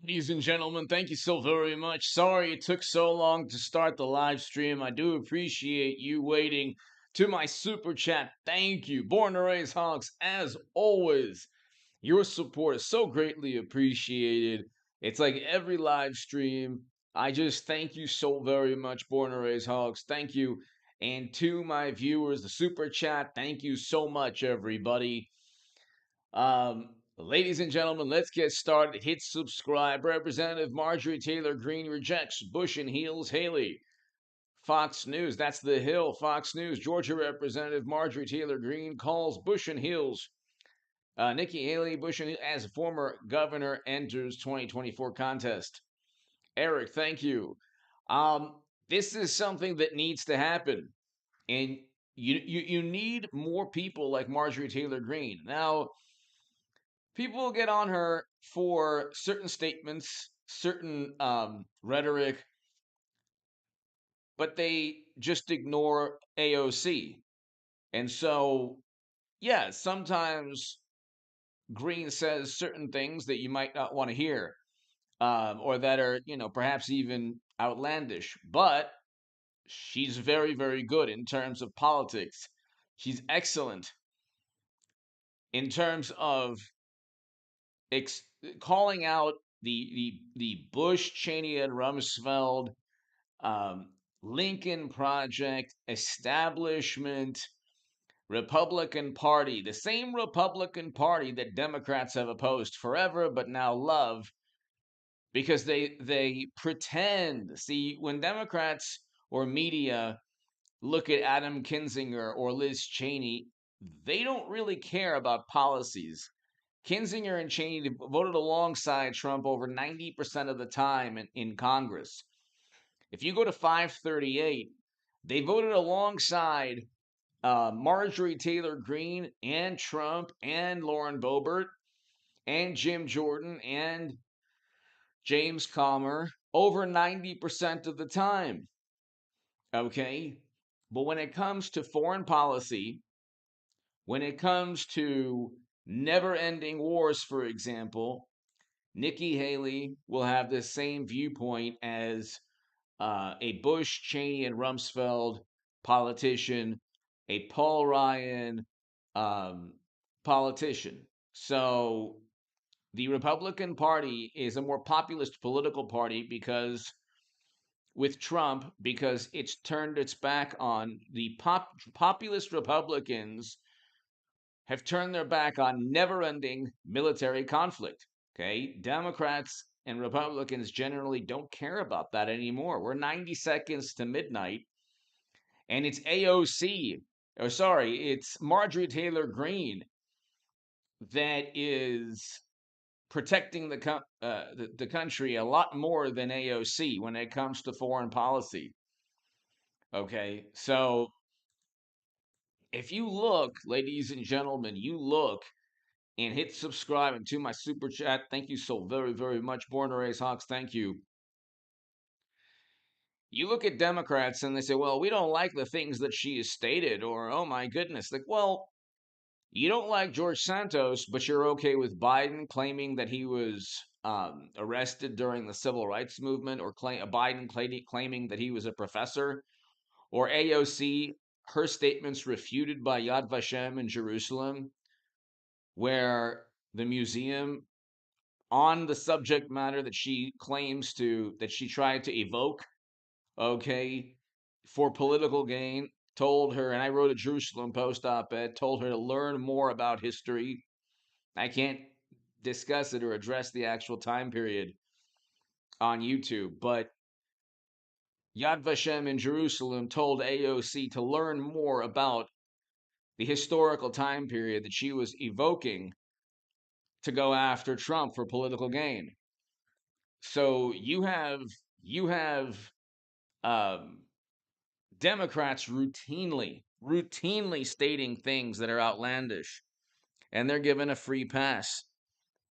Ladies and gentlemen, thank you so very much. Sorry it took so long to start the live stream. I do appreciate you waiting. To my super chat, thank you. Born to Raise Hawks, as always. Your support is so greatly appreciated. It's like every live stream. I just thank you so very much, Born to Raise Hawks. Thank you. And to my viewers, the super chat, thank you so much, everybody. Ladies and gentlemen, let's get started. Hit subscribe. Representative Marjorie Taylor Greene rejects Bush and heals Haley. Fox News, that's the Hill. Fox News, Georgia Representative Marjorie Taylor Greene calls Bush and heals. Nikki Haley, Bush and as former governor enters 2024 contest. Eric, thank you. This is something that needs to happen, and you need more people like Marjorie Taylor Greene. Now, people get on her for certain statements, certain rhetoric, but they just ignore AOC. And so, yeah, sometimes Greene says certain things that you might not want to hear, or that are, perhaps even outlandish. But she's very, very good in terms of politics. She's excellent in terms of ex- calling out the Bush, Cheney, and Rumsfeld um, Lincoln Project establishment Republican Party, the same Republican Party that Democrats have opposed forever, but now love because they pretend. See, when Democrats or media look at Adam Kinzinger or Liz Cheney, they don't really care about policies. Kinzinger and Cheney voted alongside Trump over 90% of the time in Congress. If you go to 538, they voted alongside Marjorie Taylor Greene and Trump and Lauren Boebert and Jim Jordan and James Comer over 90% of the time. Okay? But when it comes to foreign policy, when it comes to never ending wars, for example, Nikki Haley will have the same viewpoint as a Bush, Cheney, and Rumsfeld politician, a Paul Ryan um, politician. So the Republican Party is a more populist political party because with Trump, because it's turned its back on the populist Republicans have turned their back on never-ending military conflict. Okay, Democrats and Republicans generally don't care about that anymore. We're 90 seconds to midnight, and it's AOC, or sorry, it's Marjorie Taylor Greene that is protecting the country a lot more than AOC when it comes to foreign policy. Okay, so if you look, ladies and gentlemen, you look and hit subscribe and to my super chat. Thank you so very, very much. Born to Raise Hawks, thank you. You look at Democrats and they say, well, we don't like the things that she has stated, or oh my goodness. Like, well, you don't like George Santos, but you're okay with Biden claiming that he was arrested during the civil rights movement, or Biden claiming that he was a professor, or AOC, her statements refuted by Yad Vashem in Jerusalem, where the museum on the subject matter that she claims to that she tried to evoke, okay, for political gain, told her, and I wrote a Jerusalem Post op-ed, told her to learn more about history. I can't discuss it or address the actual time period on YouTube, but Yad Vashem in Jerusalem told AOC to learn more about the historical time period that she was evoking to go after Trump for political gain. So you have um, Democrats routinely stating things that are outlandish, and they're given a free pass.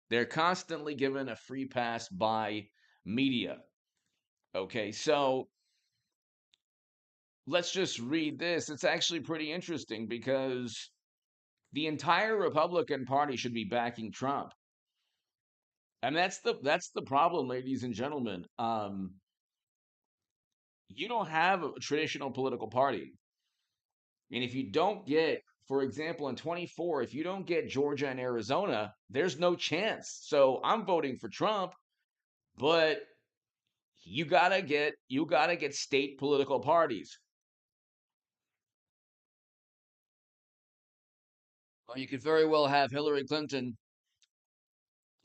They're constantly given a free pass by media. Okay, so let's just read this. It's actually pretty interesting because the entire Republican Party should be backing Trump. And that's the problem, ladies and gentlemen. You don't have a traditional political party. And if you don't get, for example, in 24, if you don't get Georgia and Arizona, there's no chance. So I'm voting for Trump, but you gotta get state political parties. Well, you could very well have Hillary Clinton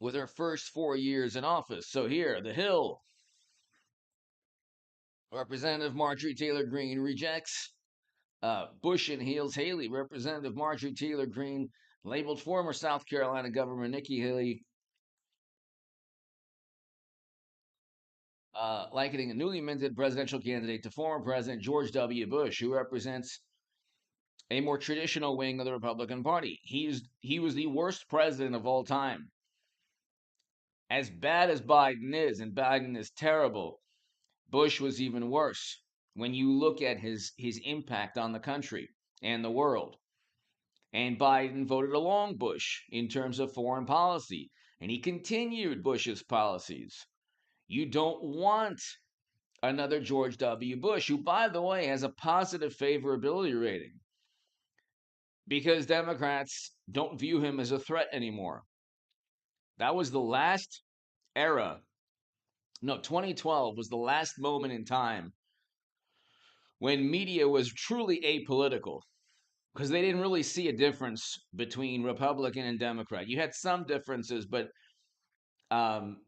with her first 4 years in office. So here, the Hill, Representative Marjorie Taylor Greene rejects Bush and Heels Haley. Representative Marjorie Taylor Greene labeled former South Carolina Governor Nikki Haley likening a newly minted presidential candidate to former President George W. Bush, who represents a more traditional wing of the Republican Party. He was the worst president of all time. As bad as Biden is, and Biden is terrible, Bush was even worse when you look at his impact on the country and the world. And Biden voted along Bush in terms of foreign policy, and he continued Bush's policies. You don't want another George W. Bush, who, by the way, has a positive favorability rating because Democrats don't view him as a threat anymore. That was the last era. No, 2012 was the last moment in time when media was truly apolitical because they didn't really see a difference between Republican and Democrat. You had some differences, but um,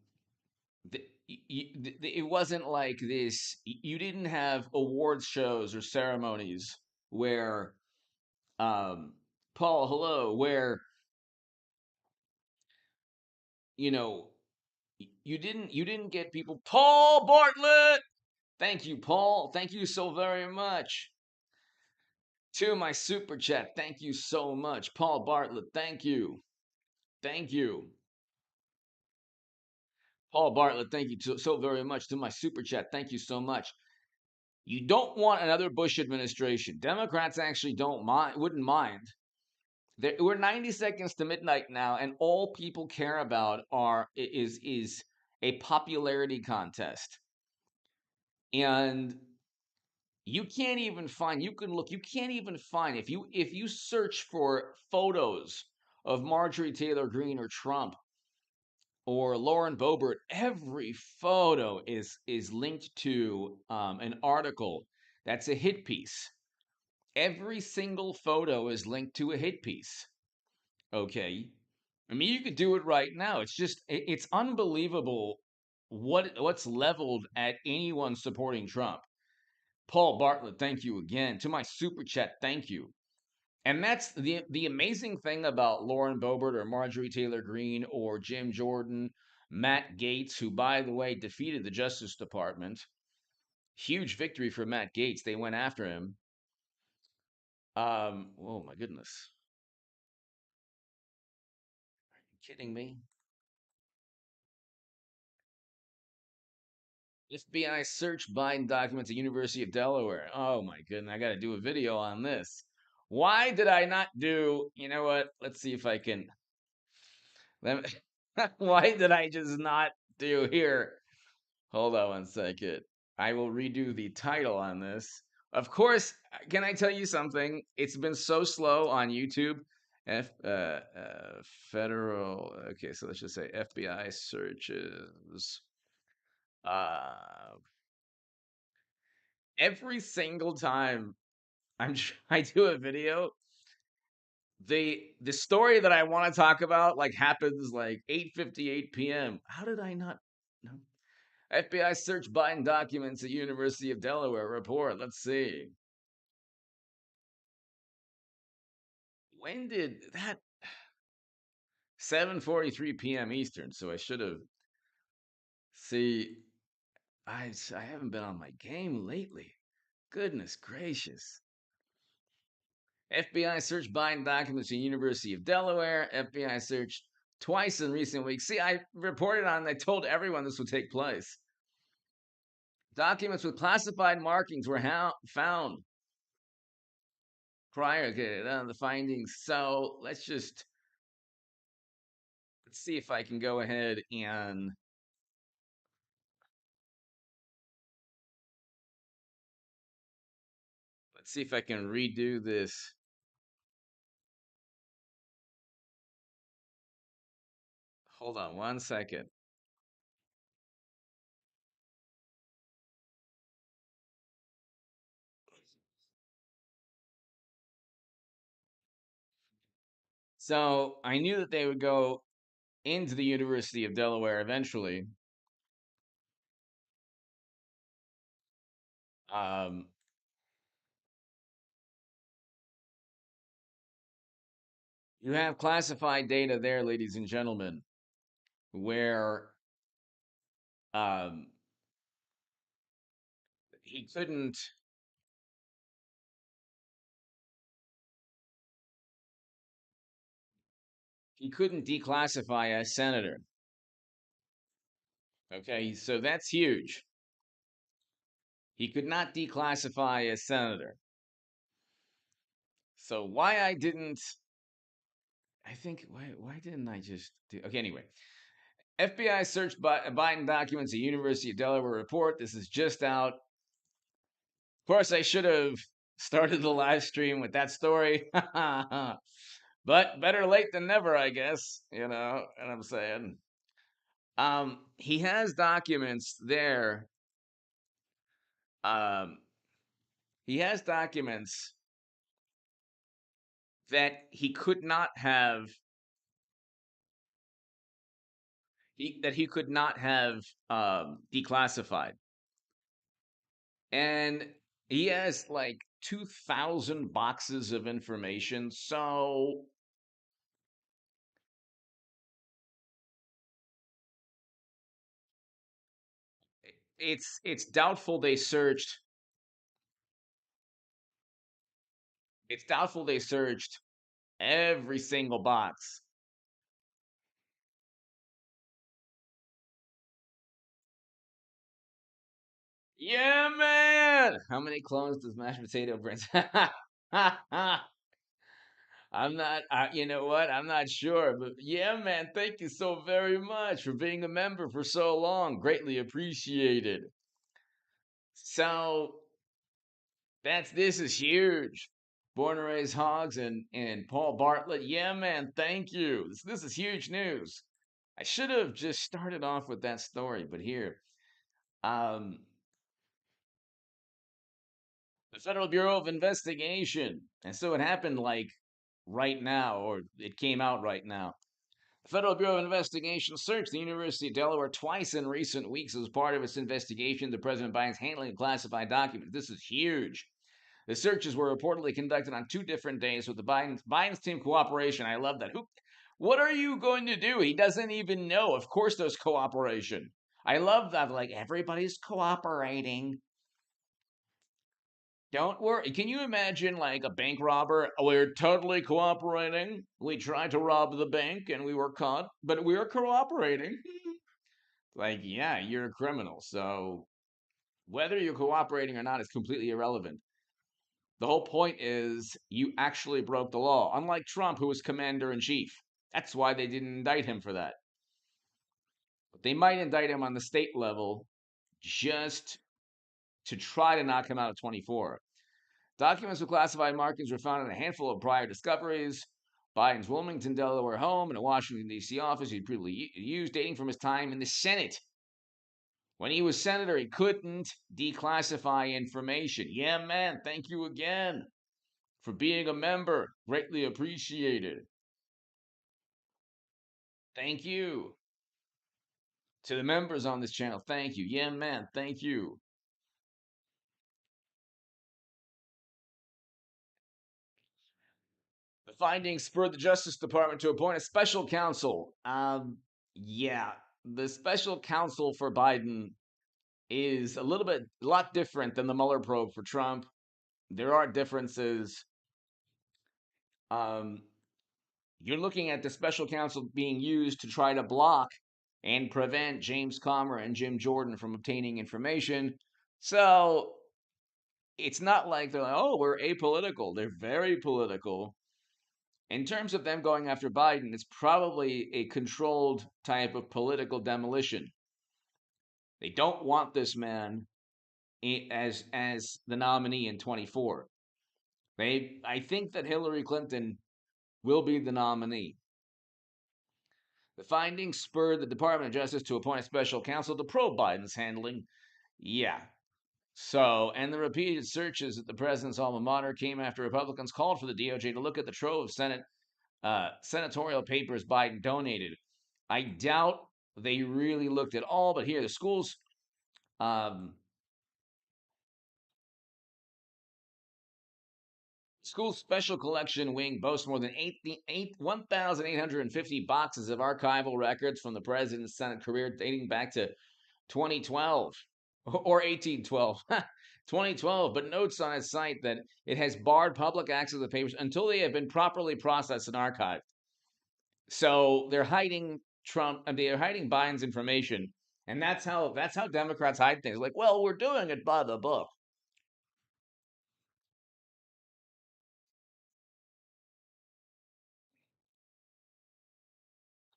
it wasn't like this. You didn't have awards shows or ceremonies where um, Paul, hello, where you know you didn't get people. Paul Bartlett, thank you, Paul, thank you so very much. To my super chat, thank you so much, Paul Bartlett, thank you, Paul Bartlett, thank you so very much. To my super chat, thank you so much. You don't want another Bush administration. Democrats actually don't mind, wouldn't mind. We're 90 seconds to midnight now, and all people care about is a popularity contest. And you can't even find. You can look. You can't even find if you search for photos of Marjorie Taylor Greene or Trump or Lauren Boebert. Every photo is linked to an article that's a hit piece. Every single photo is linked to a hit piece. Okay. I mean, you could do it right now. It's unbelievable what's leveled at anyone supporting Trump. Paul Bartlett, thank you again. To my super chat, thank you. And that's the amazing thing about Lauren Boebert or Marjorie Taylor Greene or Jim Jordan, Matt Gaetz, who, by the way, defeated the Justice Department. Huge victory for Matt Gaetz. They went after him. Oh my goodness. Are you kidding me? FBI search Biden documents at University of Delaware. Oh my goodness, I got to do a video on this. Why did I not do? You know what? Let's see if I can. Why did I just not do here? Hold on one second. I will redo the title on this. Of course, can I tell you something? It's been so slow on YouTube. F federal. Okay, so let's just say FBI searches. Uh, every single time I do a video, the story that I want to talk about like happens like 8:58 p.m. How did I not know? FBI search Biden documents at University of Delaware report. Let's see. When did that 7:43 p.m. Eastern, so I should have see I haven't been on my game lately. Goodness gracious. FBI searched Biden documents at University of Delaware. FBI searched twice in recent weeks. See, I reported on, I told everyone this would take place. Documents with classified markings were found prior to the findings. So let's just, Let's see if I can go ahead and let's see if I can redo this. Hold on one second. So I knew that they would go into the University of Delaware eventually. Um, you have classified data there, ladies and gentlemen, where um, he couldn't he couldn't declassify a senator. Okay, so that's huge. He could not declassify a senator. So why I didn't I think why didn't I just do okay anyway. FBI searched Biden documents, a University of Delaware report. This is just out. Of course, I should have started the live stream with that story. But better late than never, I guess. You know what I'm saying? He has documents there. Um, he has documents that he could not have he could not have declassified, and he has like 2,000 boxes of information. So it's doubtful they searched. It's doubtful they searched every single box. Yeah, man. How many clones does mashed potato bring? I'm not. You know what? I'm not sure, but yeah, man. Thank you so very much for being a member for so long. Greatly appreciated. So this is huge. Born and raised hogs and Paul Bartlett. Yeah, man. Thank you. This is huge news. I should have just started off with that story, but here, um, the Federal Bureau of Investigation, and so it happened like right now, or it came out right now. The Federal Bureau of Investigation searched the University of Delaware twice in recent weeks as part of its investigation into President Biden's handling of classified documents. This is huge. The searches were reportedly conducted on 2 different days with the Biden's team cooperation. I love that. What are you going to do? He doesn't even know. Of course, there's cooperation. I love that. Like everybody's cooperating. Don't worry. Can you imagine like a bank robber? We're totally cooperating. We tried to rob the bank and we were caught, but we are cooperating. Like, yeah, you're a criminal. So whether you're cooperating or not is completely irrelevant. The whole point is you actually broke the law, unlike Trump, who was commander in chief. That's why they didn't indict him for that. But they might indict him on the state level just to try to knock him out of 24. Documents with classified markings were found in a handful of prior discoveries. Biden's Wilmington, Delaware home and a Washington, D.C. office he'd previously used, dating from his time in the Senate. When he was senator, he couldn't declassify information. Yeah, man, thank you again for being a member. Greatly appreciated. Thank you to the members on this channel. Thank you. Yeah, man, thank you. The findings spurred the Justice Department to appoint a special counsel. Yeah, the special counsel for Biden is a lot different than the Mueller probe for Trump. There are differences. Um, you're looking at the special counsel being used to try to block and prevent James Comer and Jim Jordan from obtaining information. So it's not like they're like, oh, we're apolitical. They're very political. In terms of them going after Biden, it's probably a controlled type of political demolition. They don't want this man as the nominee in 24. I think that Hillary Clinton will be the nominee. The findings spurred the Department of Justice to appoint a special counsel to probe Biden's handling. Yeah. So, and the repeated searches at the president's alma mater came after Republicans called for the DOJ to look at the trove of senatorial papers Biden donated. I doubt they really looked at all, but here the um, school's special collection wing boasts more than 1,850 boxes of archival records from the president's Senate career dating back to 2012 or 1812. 2012, but notes on its site that it has barred public access to the papers until they have been properly processed and archived. So they're hiding they're hiding Biden's information, and that's how Democrats hide things. Like, well, we're doing it by the book.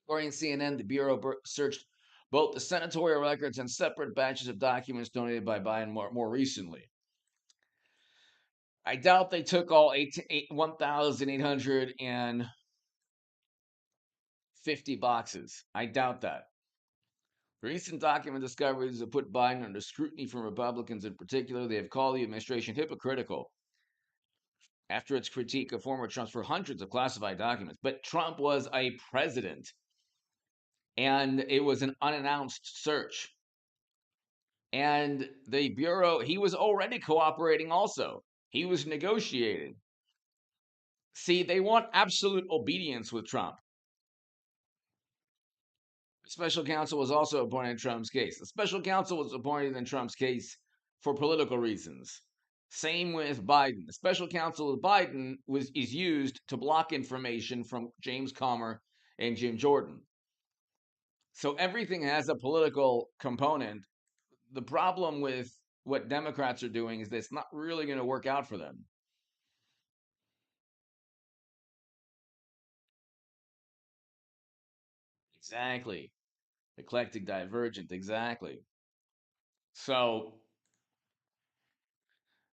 According to CNN, the Bureau searched both the senatorial records and separate batches of documents donated by Biden more recently. I doubt they took all 1,850 boxes. I doubt that. Recent document discoveries have put Biden under scrutiny from Republicans in particular. They have called the administration hypocritical after its critique of former Trumps for hundreds of classified documents. But Trump was a president, and it was an unannounced search. And the Bureau, he was already cooperating also. He was negotiating. See, they want absolute obedience with Trump. Special counsel was also appointed in Trump's case. The special counsel was appointed in Trump's case for political reasons. Same with Biden. The special counsel of Biden is used to block information from James Comer and Jim Jordan. So everything has a political component. The problem with what Democrats are doing is that it's not really going to work out for them. Exactly. Eclectic divergent, exactly. So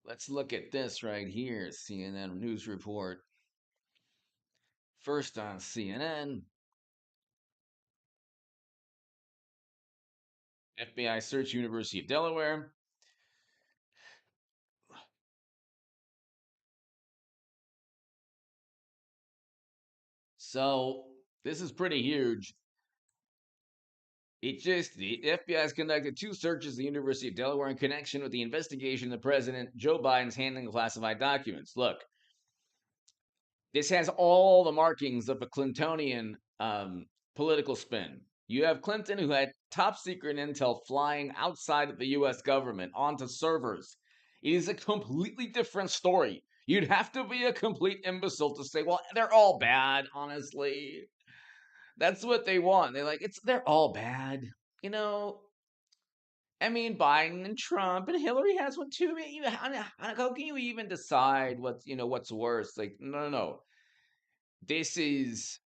let's look at this right here. CNN news report. First on CNN, FBI search University of Delaware. So this is pretty huge. The FBI has conducted two searches at the University of Delaware in connection with the investigation of President Joe Biden's handling of classified documents. Look, this has all the markings of a Clintonian political spin. You have Clinton, who had top secret intel flying outside of the US government onto servers. It is a completely different story. You'd have to be a complete imbecile to say, well, they're all bad, honestly. That's what they want. They're all bad. You know, I mean, Biden and Trump and Hillary has one too. How can you even decide what's worse? Like, no, no, no. This is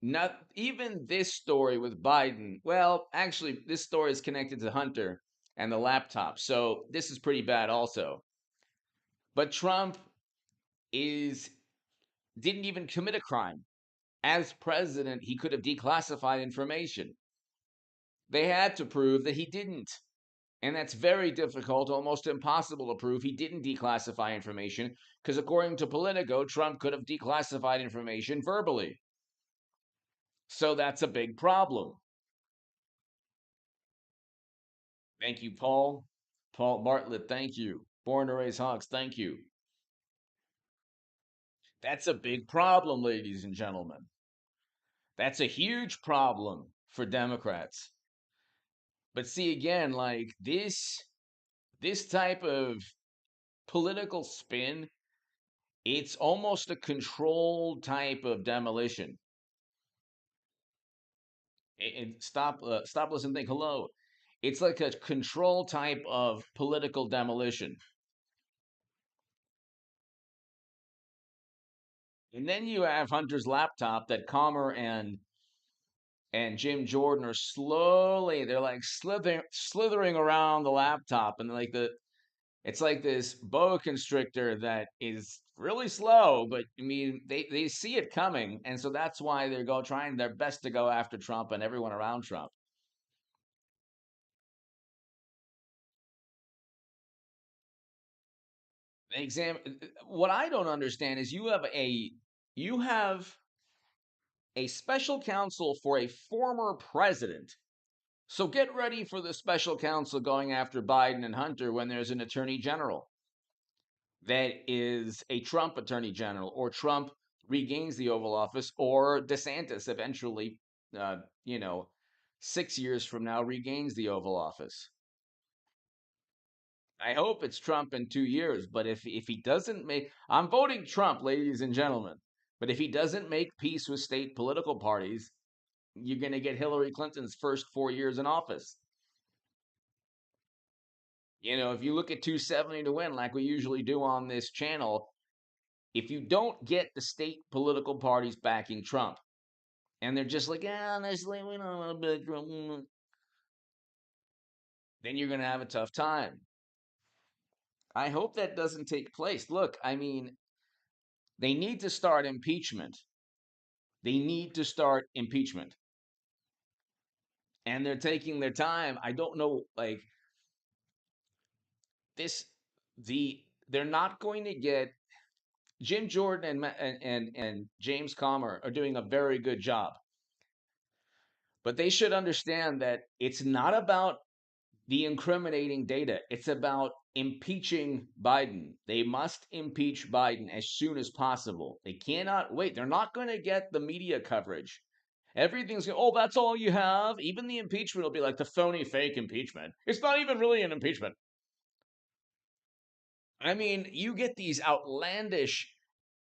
not even this story with Biden. Well, actually, this story is connected to Hunter and the laptop. So this is pretty bad also. But Trump is didn't even commit a crime. As president, he could have declassified information. They had to prove that he didn't. And that's very difficult, almost impossible to prove he didn't declassify information, because according to Politico, Trump could have declassified information verbally. So that's a big problem. Thank you, Paul. Paul Bartlett, thank you. Born to Raise Hawks, thank you. That's a big problem, ladies and gentlemen. That's a huge problem for Democrats. But see, again, like this type of political spin, it's almost a controlled type of demolition. Stop, listen, think. Hello. It's like a control type of political demolition. And then you have Hunter's laptop that Comer and Jim Jordan are slowly, they're like slithering around the laptop, and like it's like this boa constrictor that is really slow, but I mean they see it coming, and so that's why they're trying their best to go after Trump and everyone around Trump. What I don't understand is you have a special counsel for a former president. So get ready for the special counsel going after Biden and Hunter when there's an attorney general that is a Trump attorney general, or Trump regains the Oval Office, or DeSantis eventually, uh, you know, 6 years from now regains the Oval Office. I hope it's Trump in 2 years, but if he doesn't make, I'm voting Trump, ladies and gentlemen. But if he doesn't make peace with state political parties, you're going to get Hillary Clinton's first 4 years in office. If you look at 270 to win, like we usually do on this channel, if you don't get the state political parties backing Trump, and they're just like, yeah, honestly, we don't want to back Trump, then you're going to have a tough time. I hope that doesn't take place. Look, I mean, they need to start impeachment. They need to start impeachment. And they're taking their time. I don't know, like this, they're not going to get Jim Jordan and James Comer are doing a very good job. But they should understand that it's not about the incriminating data. It's about impeaching Biden. They must impeach Biden as soon as possible. They cannot wait. They're not going to get the media coverage. Everything's going, oh, that's all you have? Even the impeachment will be like the phony fake impeachment. It's not even really an impeachment. I mean, you get these outlandish.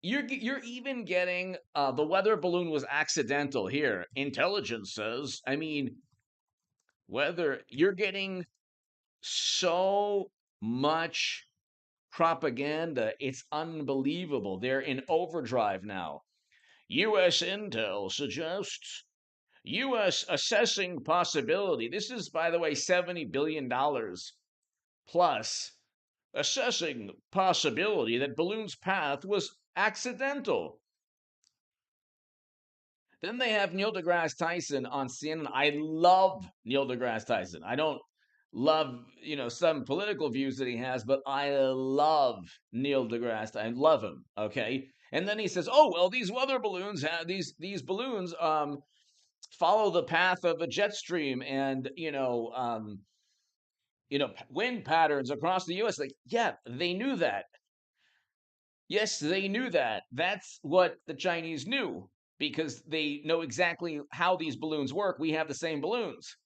You're even getting the weather balloon was accidental here. Intelligence says. I mean, whether you're getting so much propaganda, it's unbelievable. They're in overdrive now. U.S. intel suggests U.S. assessing possibility. This is, by the way, $70 billion plus assessing possibility that balloon's path was accidental. Then they have Neil deGrasse Tyson on CNN. I love Neil deGrasse Tyson. I don't love, some political views that he has, but I love Neil deGrasse. I love him. Okay. And then he says, "Oh well, these weather balloons have these balloons follow the path of a jet stream, and wind patterns across the U.S." Like, yeah, they knew that. Yes, they knew that. That's what the Chinese knew because they know exactly how these balloons work. We have the same balloons.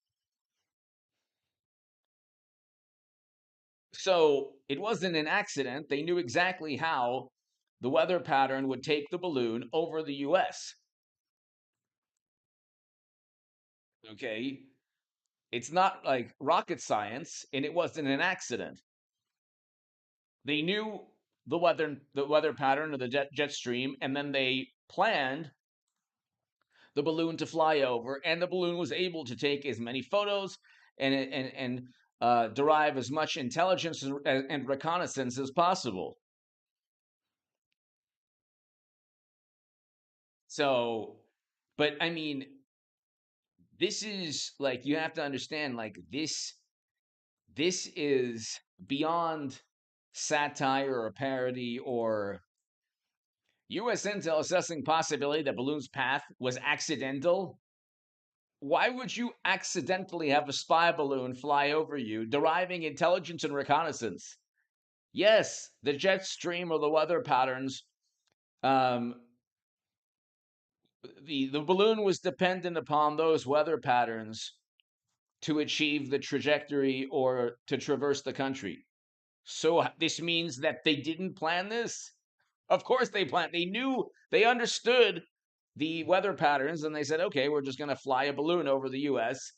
So it wasn't an accident. They knew exactly how the weather pattern would take the balloon over the US. Okay. It's not like rocket science, and it wasn't an accident. They knew the weather pattern of the jet stream, and then they planned the balloon to fly over, and the balloon was able to take as many photos and derive as much intelligence and reconnaissance as possible. So, but I mean, this is like you have to understand, like this is beyond satire or parody or U.S. intel assessing possibility that balloon's path was accidental. Why would you accidentally have a spy balloon fly over you, deriving intelligence and reconnaissance? Yes, the jet stream or the weather patterns. Um, the balloon was dependent upon those weather patterns to achieve the trajectory or to traverse the country. So this means that they didn't plan this. Of course they planned. They knew, they understood the weather patterns, and they said, okay, we're just going to fly a balloon over the U.S.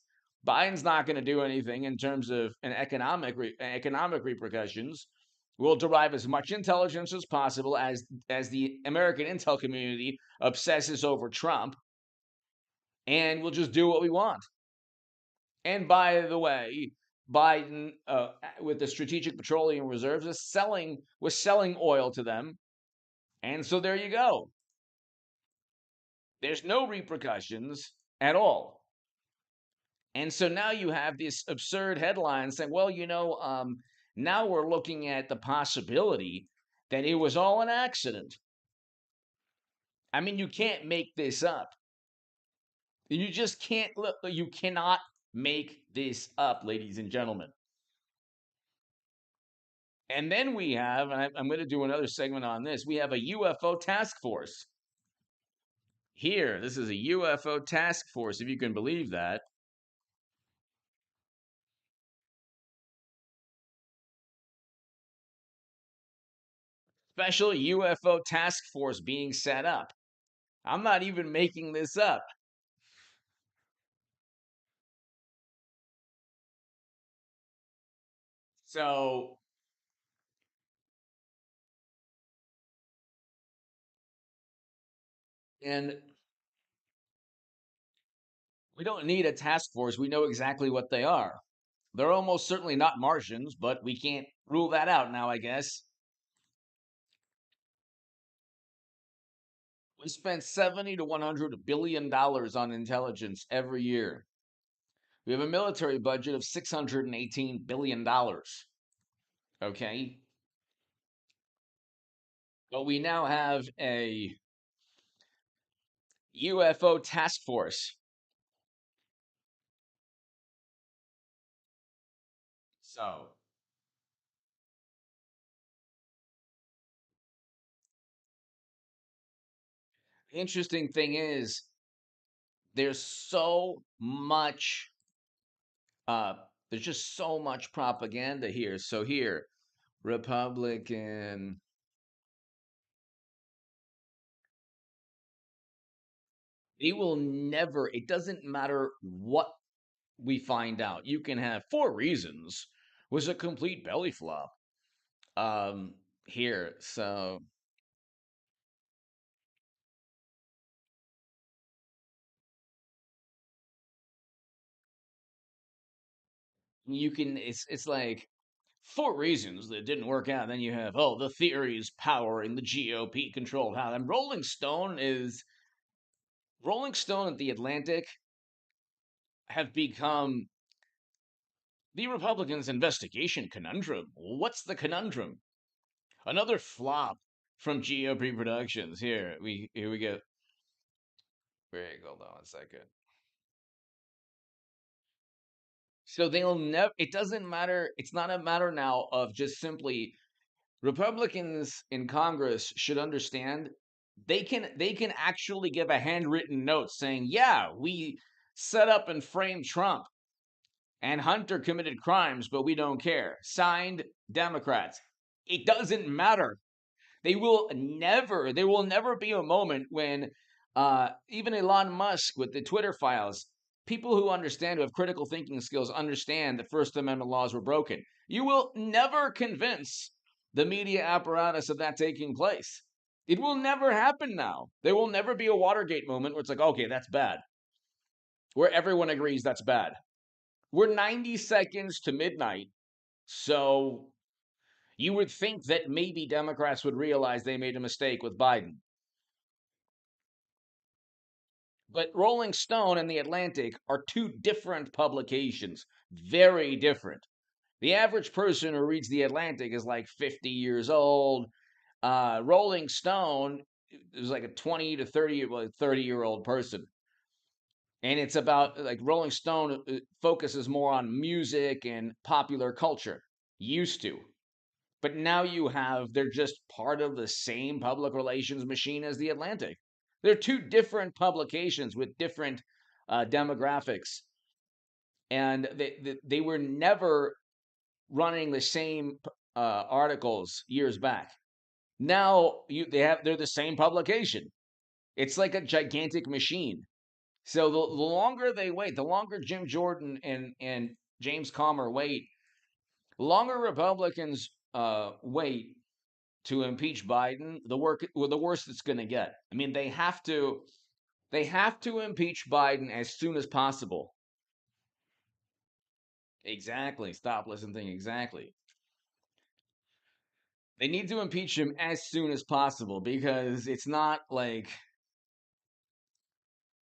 Biden's not going to do anything in terms of an economic repercussions. We'll derive as much intelligence as possible as the American intel community obsesses over Trump, and we'll just do what we want. And by the way, Biden, with the Strategic Petroleum Reserves, was selling oil to them, and so there you go. There's no repercussions at all. And so now you have this absurd headline saying, well, now we're looking at the possibility that it was all an accident. I mean, you can't make this up. You just can't look, you cannot make this up, ladies and gentlemen. And then we have, and I'm going to do another segment on this, we have a UFO task force. Here, this is a UFO task force, if you can believe that. Special UFO task force being set up. I'm not even making this up. So, and we don't need a task force. We know exactly what they are. They're almost certainly not Martians, but we can't rule that out now, I guess. We spend 70 to 100 billion dollars on intelligence every year. We have a military budget of 618 billion dollars. Okay? But we now have a UFO task force. So, the interesting thing is there's so much uh there's just so much propaganda here. So here, Republican, it doesn't matter what we find out. You can have four reasons was a complete belly flop. Here, so it's like four reasons that didn't work out. Then you have, oh, the theories powering the GOP controlled House. And Rolling Stone and the Atlantic have become the Republicans' investigation conundrum. What's the conundrum? Another flop from GOP Productions. Here we go. Wait, hold on a second. So they'll never. It doesn't matter. It's not a matter now of just simply Republicans in Congress should understand they can actually give a handwritten note saying, "Yeah, we set up and framed Trump and Hunter committed crimes, but we don't care." Signed, Democrats. It doesn't matter. There will never be a moment when even Elon Musk with the Twitter files, people who understand, who have critical thinking skills, understand that First Amendment laws were broken. You will never convince the media apparatus of that taking place. It will never happen now. There will never be a Watergate moment where it's like, okay, that's bad, where everyone agrees that's bad. We're 90 seconds to midnight, so you would think that maybe Democrats would realize they made a mistake with Biden. But Rolling Stone and The Atlantic are two different publications, very different. The average person who reads The Atlantic is like 50 years old. Rolling Stone is like a 20 to 30-year-old person. And it's about, like, Rolling Stone focuses more on music and popular culture. Used to. But now they're just part of the same public relations machine as The Atlantic. They're two different publications with different demographics. And they were never running the same articles years back. Now they're the same publication. It's like a gigantic machine. So the longer they wait, the longer Jim Jordan and James Comer wait, the longer Republicans wait to impeach Biden, the worse it's going to get. I mean, they have to impeach Biden as soon as possible. Exactly. Stop, listen, think. Exactly. They need to impeach him as soon as possible because it's not like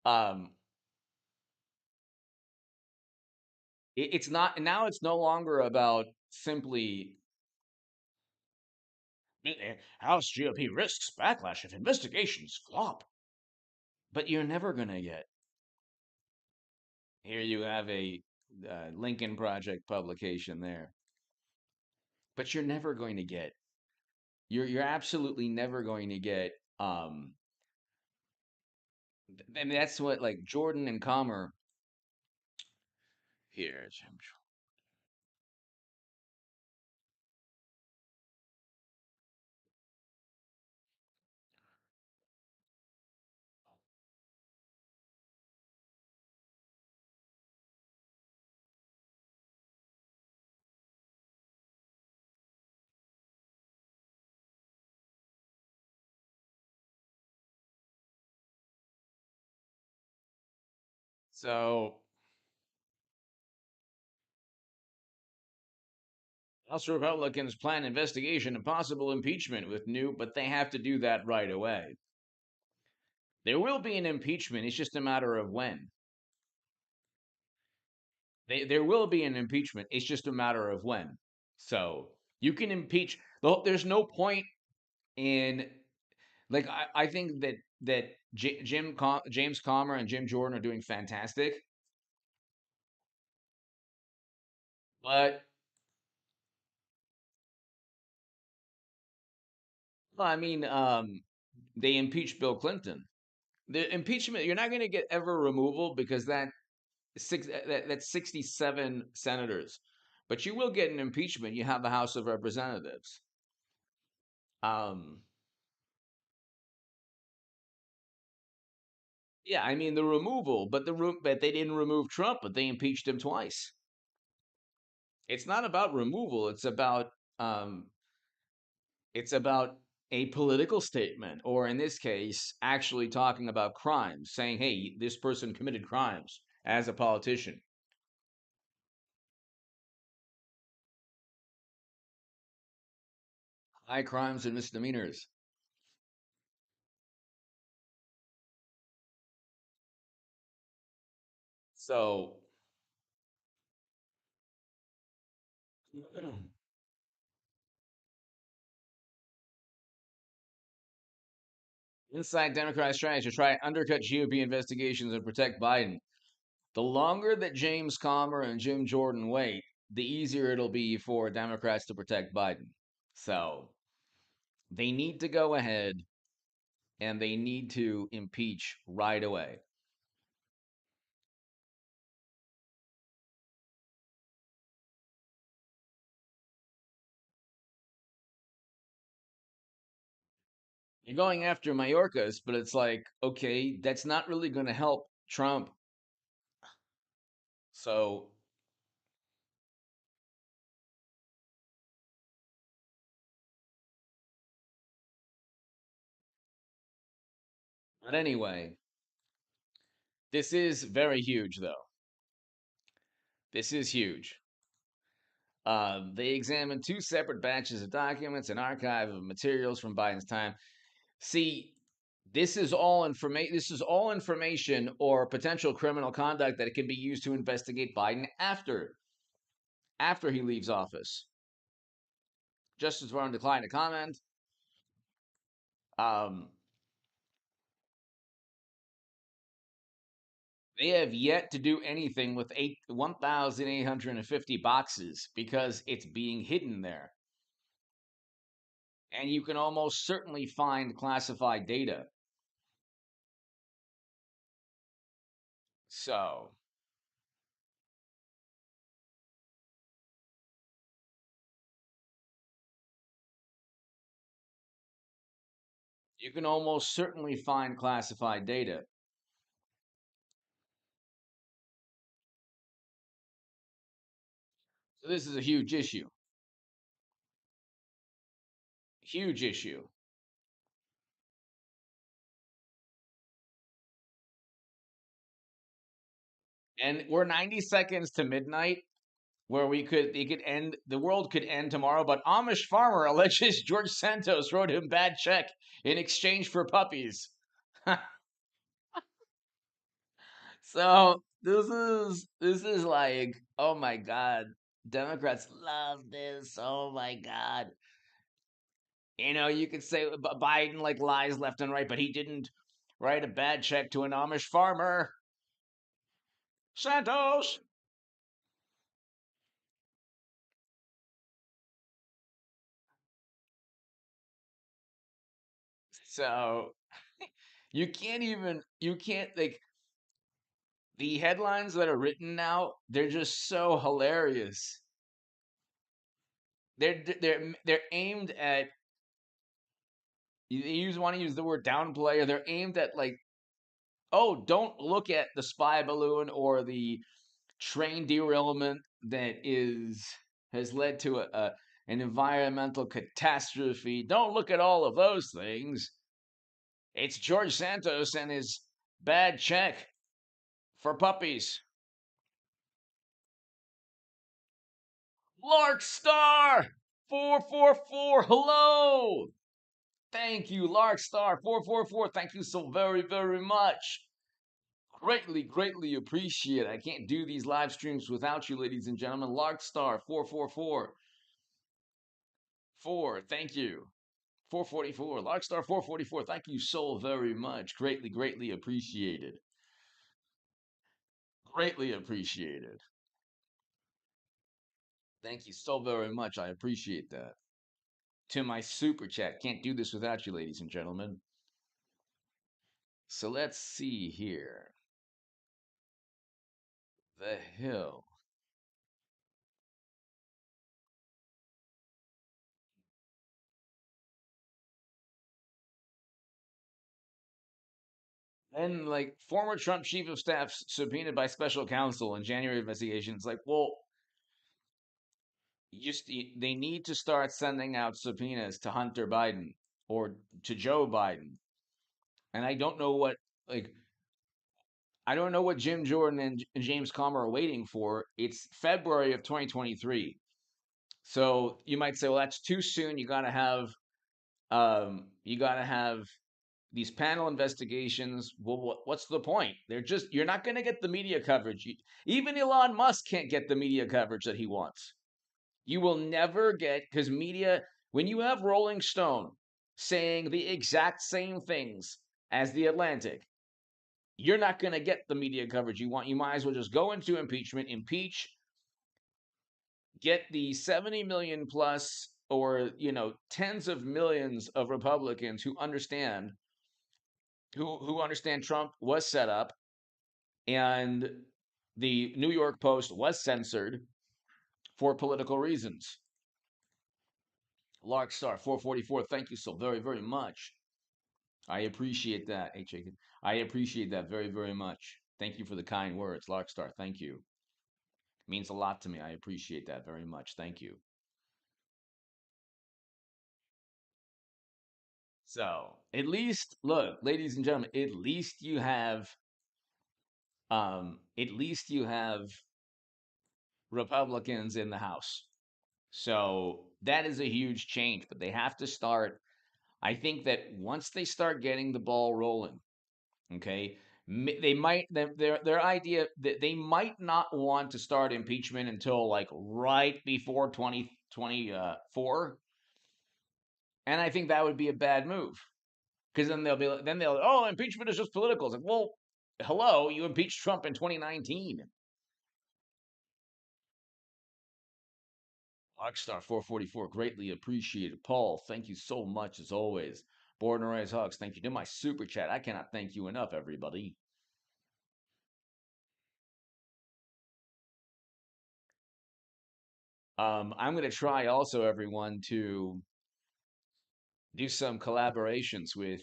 um it's not now it's no longer about simply House GOP risks backlash if investigations flop. But you're never going to get. Here you have a Lincoln Project publication there. But you're never going to get. You're absolutely never going to get. And that's what like Jordan and Comer here. So House Republicans plan investigation and possible impeachment with new, but they have to do that right away. There will be an impeachment. It's just a matter of when. There will be an impeachment. It's just a matter of when. So you can impeach. There's no point in like I think that James Comer and Jim Jordan are doing fantastic, but well, I mean, they impeached Bill Clinton. The impeachment you're not going to get ever removal because that's 67 senators, but you will get an impeachment. You have the House of Representatives. Um, yeah, I mean the removal, but they didn't remove Trump, but they impeached him twice. It's not about removal. Um, it's about a political statement, or in this case, actually talking about crimes, saying, "Hey, this person committed crimes as a politician." High crimes and misdemeanors. So inside Democrat strategy to try and undercut GOP investigations and protect Biden. The longer that James Comer and Jim Jordan wait, the easier it'll be for Democrats to protect Biden. So they need to go ahead and they need to impeach right away. You're going after Mayorkas, but it's like, okay, that's not really going to help Trump. So, but anyway, this is very huge, though. This is huge. They examined two separate batches of documents, an archive of materials from Biden's time. See, This is all information or potential criminal conduct that can be used to investigate Biden after he leaves office. Justice Warren declined to comment. Um, they have yet to do anything with 1,850 boxes because it's being hidden there, and you can almost certainly find classified data. So you can almost certainly find classified data. So this is a huge issue. Huge issue. And we're 90 seconds to midnight where the world could end tomorrow, but Amish farmer alleges George Santos wrote him bad check in exchange for puppies. So this is like, oh my god, Democrats love this. Oh my god. You could say Biden like lies left and right, but he didn't write a bad check to an Amish farmer. Santos. So you can't like the headlines that are written now, they're just so hilarious. They're aimed at want to use the word downplay, or they're aimed at like, oh, don't look at the spy balloon or the train derailment that is has led to an environmental catastrophe. Don't look at all of those things. It's George Santos and his bad check for puppies. Lark Star 444. Hello. Thank you, Lark Star 444. Thank you so very, very much. Greatly, greatly appreciate it. I can't do these live streams without you, ladies and gentlemen. Lark Star 444. 4. Thank you. 444. Larkstar 444. Thank you so very much. Greatly, greatly appreciated. Greatly appreciated. Thank you so very much. I appreciate that. To my super chat. Can't do this without you, ladies and gentlemen. So let's see here. The Hill. And like former Trump chief of staff subpoenaed by special counsel in January investigation. It's like, well, they need to start sending out subpoenas to Hunter Biden or to Joe Biden. And like I don't know what Jim Jordan and James Comer are waiting for. It's February of 2023. So you might say, well, that's too soon. You got to have these panel investigations. Well, what's the point? You're not going to get the media coverage. Even Elon Musk can't get the media coverage that he wants. You will never get, because media, when you have Rolling Stone saying the exact same things as the Atlantic, you're not going to get the media coverage you want. You might as well just go into impeachment, impeach, get the 70 million plus or, tens of millions of Republicans who understand Trump was set up and the New York Post was censored for political reasons. Larkstar 444, thank you so very, very much. I appreciate that, HA. I appreciate that very, very much. Thank you for the kind words, Larkstar. Thank you. It means a lot to me. I appreciate that very much. Thank you. So, at least, look, ladies and gentlemen, at least you have Republicans in the House. So that is a huge change, but they have to start. I think that once they start getting the ball rolling, okay, they might their idea that they might not want to start impeachment until like right before 2024, and I think that would be a bad move because then they'll oh, impeachment is just political. It's like, well, hello, you impeached Trump in 2019. Rockstar 444, greatly appreciated. Paul, thank you so much as always. Born and Rise Hawks, thank you. To my super chat, I cannot thank you enough, everybody. I'm going to try also, everyone, to do some collaborations with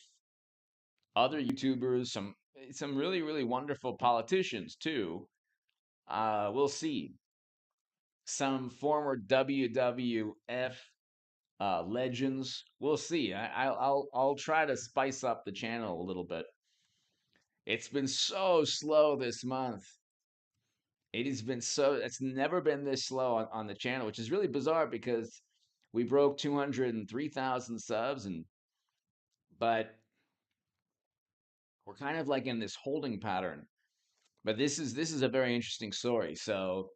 other YouTubers, some really, really wonderful politicians too. We'll see. Some former WWF legends. We'll see. I'll try to spice up the channel a little bit. It's been so slow this month. It has been so. It's never been this slow on the channel, which is really bizarre because we broke 203,000 subs, and but we're kind of like in this holding pattern. But this is a very interesting story. So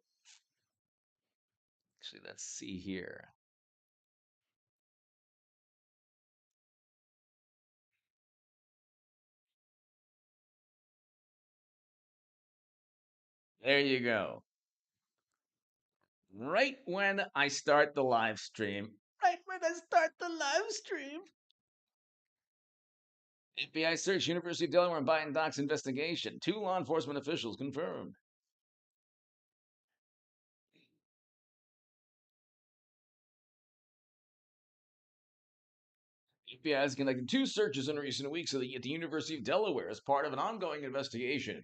actually, let's see here. There you go. Right when I start the live stream. Right when I start the live stream. FBI search University of Delaware and Biden docs investigation. 2 law enforcement officials confirmed. FBI has conducted 2 searches in recent weeks at the University of Delaware as part of an ongoing investigation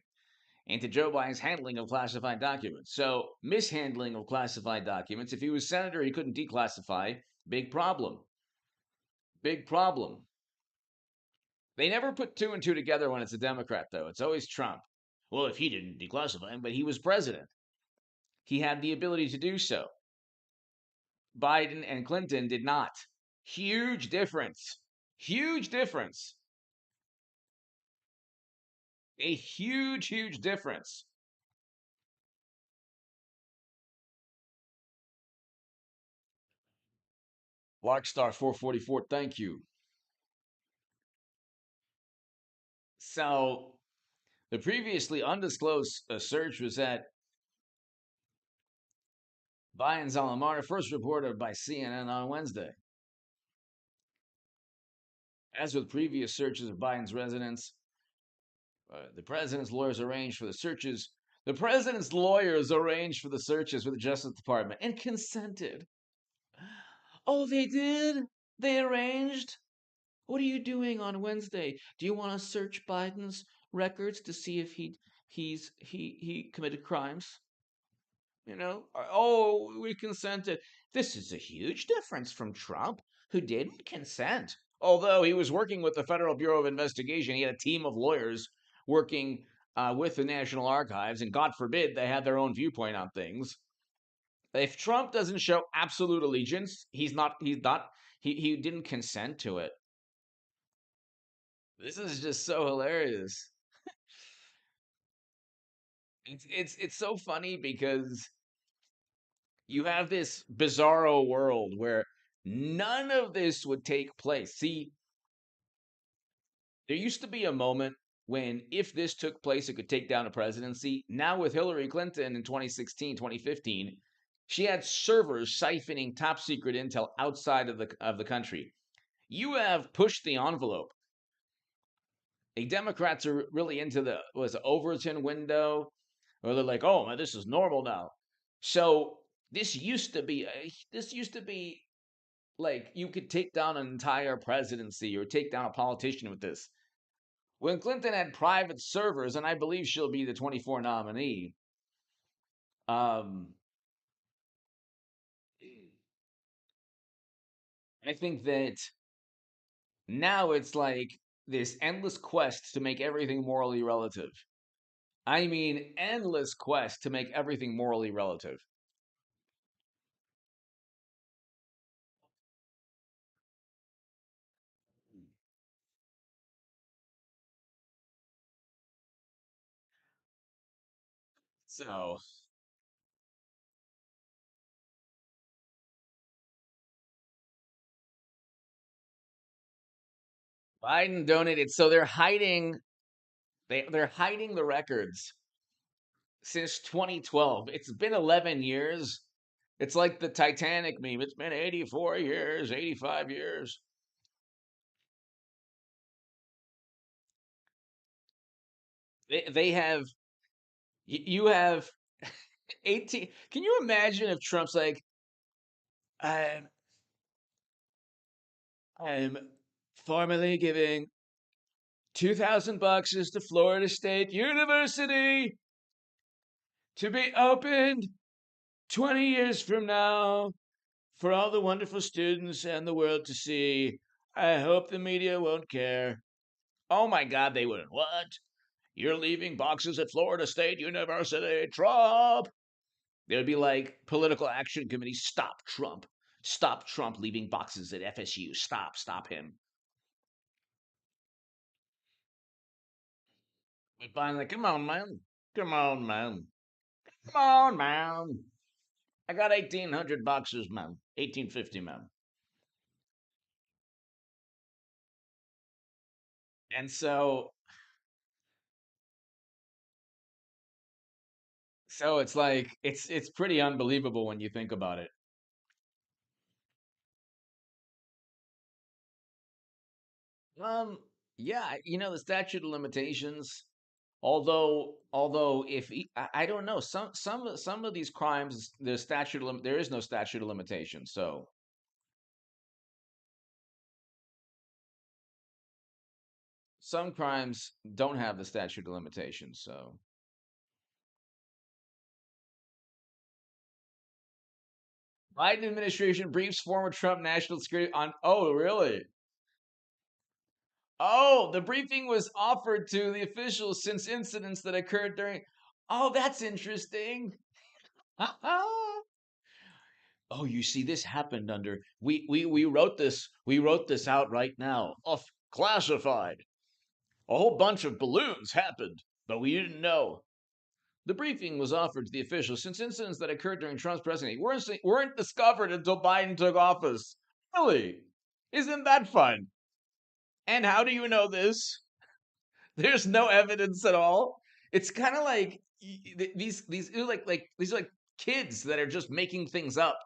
into Joe Biden's handling of classified documents. So, mishandling of classified documents. If he was senator, he couldn't declassify. Big problem. Big problem. They never put 2 and 2 together when it's a Democrat, though. It's always Trump. Well, if he didn't declassify him, but he was president, he had the ability to do so. Biden and Clinton did not. Huge difference. Huge difference. A huge, huge difference. Larkstar 444, thank you. So, the previously undisclosed search was at Biden's alma mater, first reported by CNN on Wednesday. As with previous searches of Biden's residence, the president's lawyers arranged for the searches. The president's lawyers arranged for the searches with the Justice Department and consented. Oh, they did? They arranged? What are you doing on Wednesday? Do you want to search Biden's records to see if he committed crimes? Oh, we consented. This is a huge difference from Trump, who didn't consent. Although he was working with the Federal Bureau of Investigation, he had a team of lawyers working with the National Archives, and God forbid they had their own viewpoint on things. If Trump doesn't show absolute allegiance, he didn't consent to it. This is just so hilarious. It's so funny because you have this bizarro world where none of this would take place. See, there used to be a moment when if this took place, it could take down a presidency. Now with Hillary Clinton in 2016, 2015, she had servers siphoning top secret intel outside of the country. You have pushed the envelope. The Democrats are really into the Overton window, or they're like, oh, man, this is normal now. So this used to be like you could take down an entire presidency or take down a politician with this. When Clinton had private servers, and I believe she'll be the 24 nominee, um, I think that now it's like this endless quest to make everything morally relative. I mean, endless quest to make everything morally relative. So, Biden donated. So they're hiding the records since 2012. It's been 11 years. It's like the Titanic meme. It's been 84 years, 85 years. They have you have 18. Can you imagine if Trump's like, I'm I'm formally giving $2,000 to Florida State University to be opened 20 years from now For all the wonderful students and the world to see, I hope the media won't care. Oh my God, they wouldn't. What? You're leaving boxes at Florida State University, Trump. They would be like political action committee. Stop Trump. Stop Trump leaving boxes at FSU. Stop him. But finally, come on, man. Come on, man. Come on, man. I got 1,800 boxes, man. 1850, man. And so it's like it's pretty unbelievable when you think about it. Um, yeah, the statute of limitations. Although if I don't know, some of these crimes, there is no statute of limitations. So some crimes don't have the statute of limitations. So Biden administration briefs former Trump national security on. Oh, really? Oh, the briefing was offered to the officials since incidents that occurred during. Oh, that's interesting. Oh, you see, this happened under. We wrote this out right now. Off classified. A whole bunch of balloons happened, but we didn't know. The briefing was offered to the officials since incidents that occurred during Trump's presidency weren't discovered until Biden took office. Really? Isn't that fun? And how do you know this? There's no evidence at all. It's kind of like these these are like kids that are just making things up.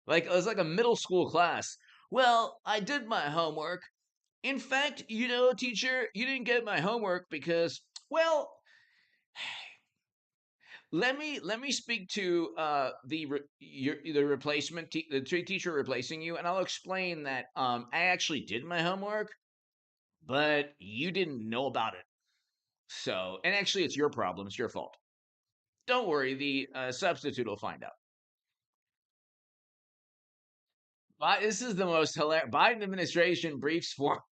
Like it's like a middle school class. Well, I did my homework. In fact, teacher, you didn't get my homework because, well, let me speak to the replacement the teacher replacing you, and I'll explain that I actually did my homework, but you didn't know about it. So, and actually, it's your problem. It's your fault. Don't worry, the substitute will find out. But this is the most hilarious. Biden administration briefs for.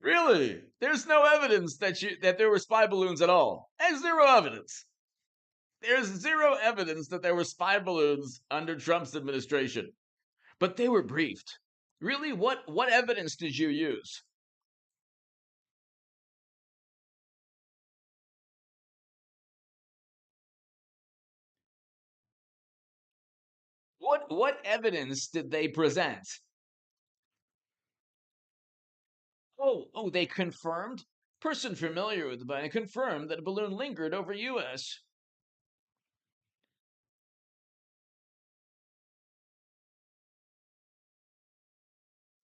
Really? There's no evidence that there were spy balloons at all. There's zero evidence. There's zero evidence that there were spy balloons under Trump's administration. But they were briefed. Really? What evidence did you use? What evidence did they present? Oh, they confirmed. Person familiar with the Biden confirmed that a balloon lingered over U.S.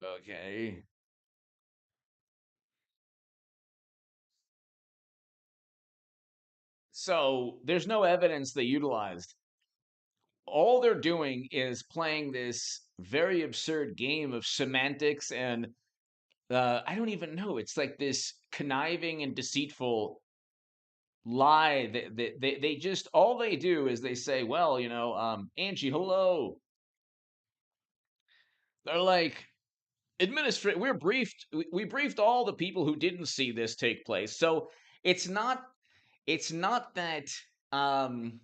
Okay. So there's no evidence they utilized. All they're doing is playing this very absurd game of semantics and I don't even know. It's like this conniving and deceitful lie that they just all they do is they say, well, Angie, hello. They're like, we briefed all the people who didn't see this take place. So it's not it's not that um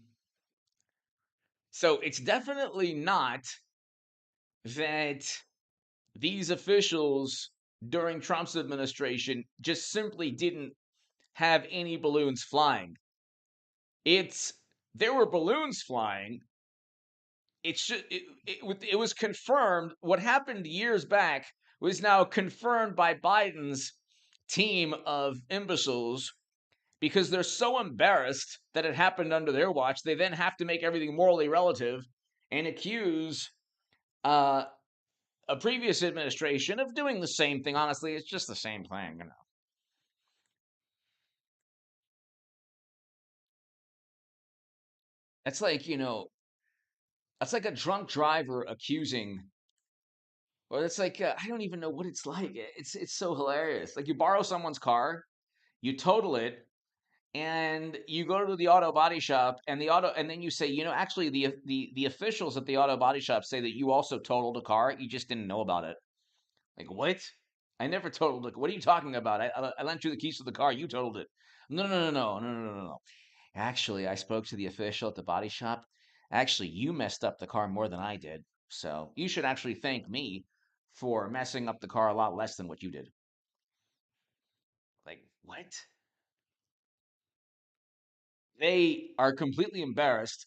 so it's definitely not that these officials during Trump's administration just simply didn't have any balloons flying. It's There were balloons flying. It was confirmed. What happened years back was now confirmed by Biden's team of imbeciles because they're so embarrassed that it happened under their watch. They then have to make everything morally relative and accuse uh, a previous administration of doing the same thing. Honestly, it's just the same thing. It's like, it's like a drunk driver accusing, or it's like, I don't even know what it's like. It's so hilarious. Like you borrow someone's car, you total it, and you go to the auto body shop, and then you say, actually the officials at the auto body shop say that you also totaled a car, you just didn't know about it. Like, what? I never totaled it. What are you talking about? I lent you the keys to the car. You totaled it. No, no, no, no, no, no, no, no, no. Actually, I spoke to the official at the body shop. Actually, you messed up the car more than I did. So you should actually thank me for messing up the car a lot less than what you did. Like, what? They are completely embarrassed.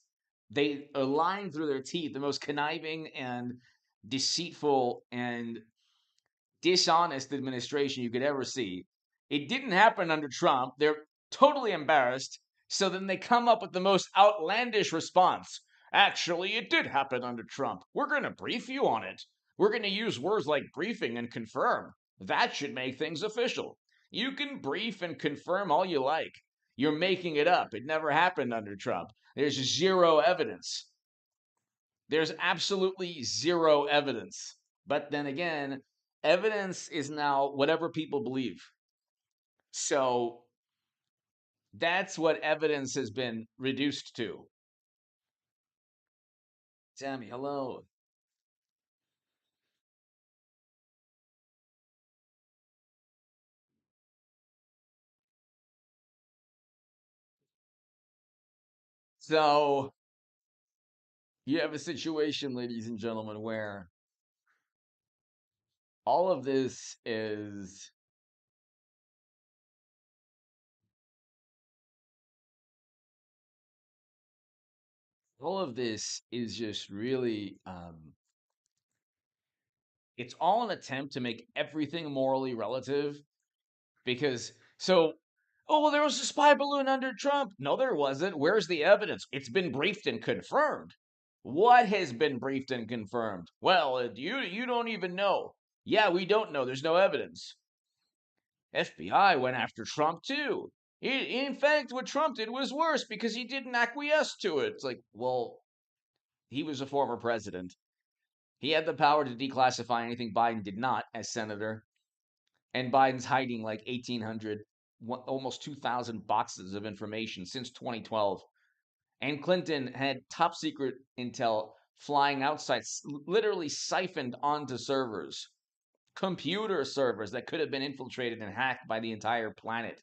They are lying through their teeth, the most conniving and deceitful and dishonest administration you could ever see. It didn't happen under Trump. They're totally embarrassed. So then they come up with the most outlandish response. Actually, it did happen under Trump. We're going to brief you on it. We're going to use words like briefing and confirm. That should make things official. You can brief and confirm all you like. You're making it up. It never happened under Trump. There's zero evidence. There's absolutely zero evidence. But then again, evidence is now whatever people believe. So that's what evidence has been reduced to. Tammy, hello. So you have a situation, ladies and gentlemen, where all of this is just really it's all an attempt to make everything morally relative. Because oh, well, there was a spy balloon under Trump. No, there wasn't. Where's the evidence? It's been briefed and confirmed. What has been briefed and confirmed? Well, you don't even know. Yeah, we don't know. There's no evidence. FBI went after Trump too. In fact, what Trump did was worse because he didn't acquiesce to it. It's like, well, he was a former president. He had the power to declassify anything Biden did not as senator. And Biden's hiding like 1,800, almost 2,000 boxes of information since 2012. And Clinton had top secret intel flying outside, literally siphoned onto servers, computer servers that could have been infiltrated and hacked by the entire planet.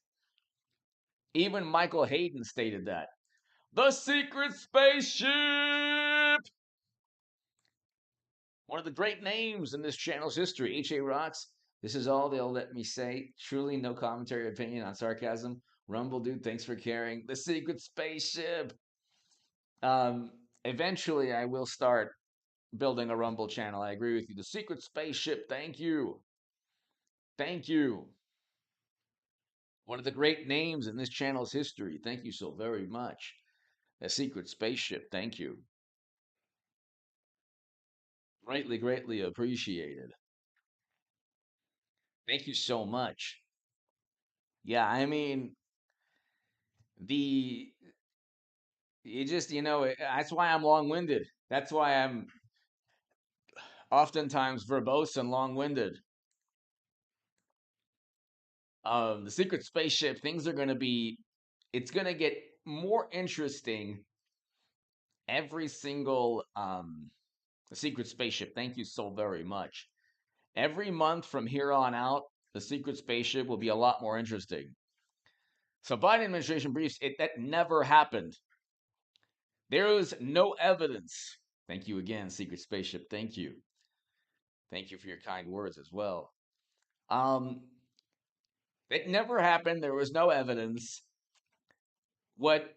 Even Michael Hayden stated that. The secret spaceship! One of the great names in this channel's history, H.A. Rocks. This is all they'll let me say. Truly no commentary or opinion on sarcasm. Rumble dude, thanks for caring. The secret spaceship. Eventually I will start building a Rumble channel. I agree with you. The secret spaceship, thank you. Thank you. One of the great names in this channel's history. Thank you so very much. The secret spaceship, thank you. Greatly, greatly appreciated. Thank you so much. Yeah, I mean, the you just that's why I'm long-winded. That's why I'm oftentimes verbose and long-winded. The secret spaceship, things are going to be, it's going to get more interesting every single the secret spaceship, thank you so very much. Every month from here on out, the secret spaceship will be a lot more interesting. So Biden administration briefs it, that never happened. There is no evidence. Thank you again, secret spaceship. Thank you. Thank you for your kind words as well. Um, it never happened. There was no evidence. What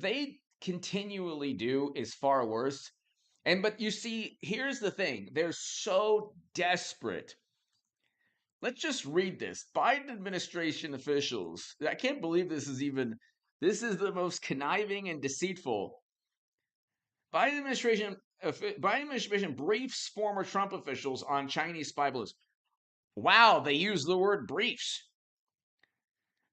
they continually do is far worse. But you see, here's the thing. They're so desperate. Let's just read this. Biden administration officials. I can't believe this is the most conniving and deceitful. Biden administration briefs former Trump officials on Chinese spy balloons. Wow, they use the word briefs.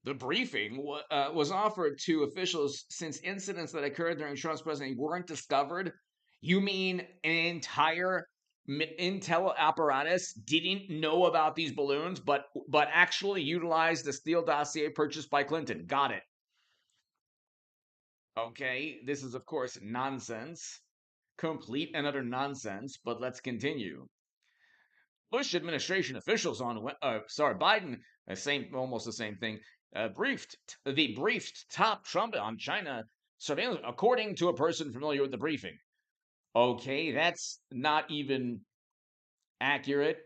The briefing was offered to officials since incidents that occurred during Trump's presidency weren't discovered. You mean an entire intel apparatus didn't know about these balloons, but actually utilized the Steele dossier purchased by Clinton? Got it. Okay, this is, of course, nonsense. Complete and utter nonsense, but let's continue. Bush administration officials Biden, almost the same thing, briefed top Trump on China surveillance, according to a person familiar with the briefing. Okay, that's not even accurate.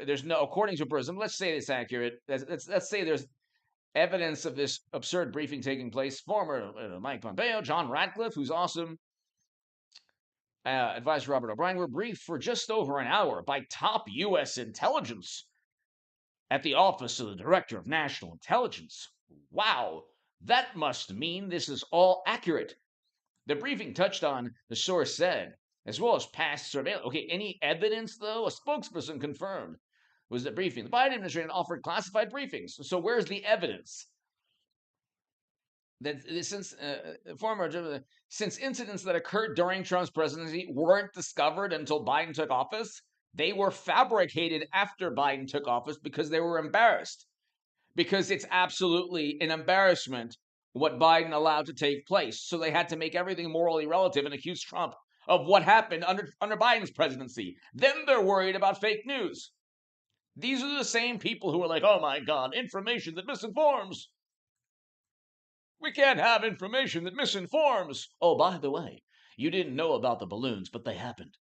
There's no, according to a person, let's say it's accurate. Let's say there's evidence of this absurd briefing taking place. Former Mike Pompeo, John Ratcliffe, who's awesome, advisor Robert O'Brien, were briefed for just over an hour by top U.S. intelligence at the Office of the Director of National Intelligence. Wow, that must mean this is all accurate. The briefing touched on, the source said, as well as past surveillance. Okay, any evidence, though? A spokesperson confirmed was the briefing. The Biden administration offered classified briefings. So where's the evidence? That since incidents that occurred during Trump's presidency weren't discovered until Biden took office, they were fabricated after Biden took office because they were embarrassed. Because it's absolutely an embarrassment what Biden allowed to take place. So they had to make everything morally relative and accuse Trump of what happened under Biden's presidency. Then they're worried about fake news. These are the same people who are like, oh my God, information that misinforms. We can't have information that misinforms. Oh, by the way, you didn't know about the balloons, but they happened.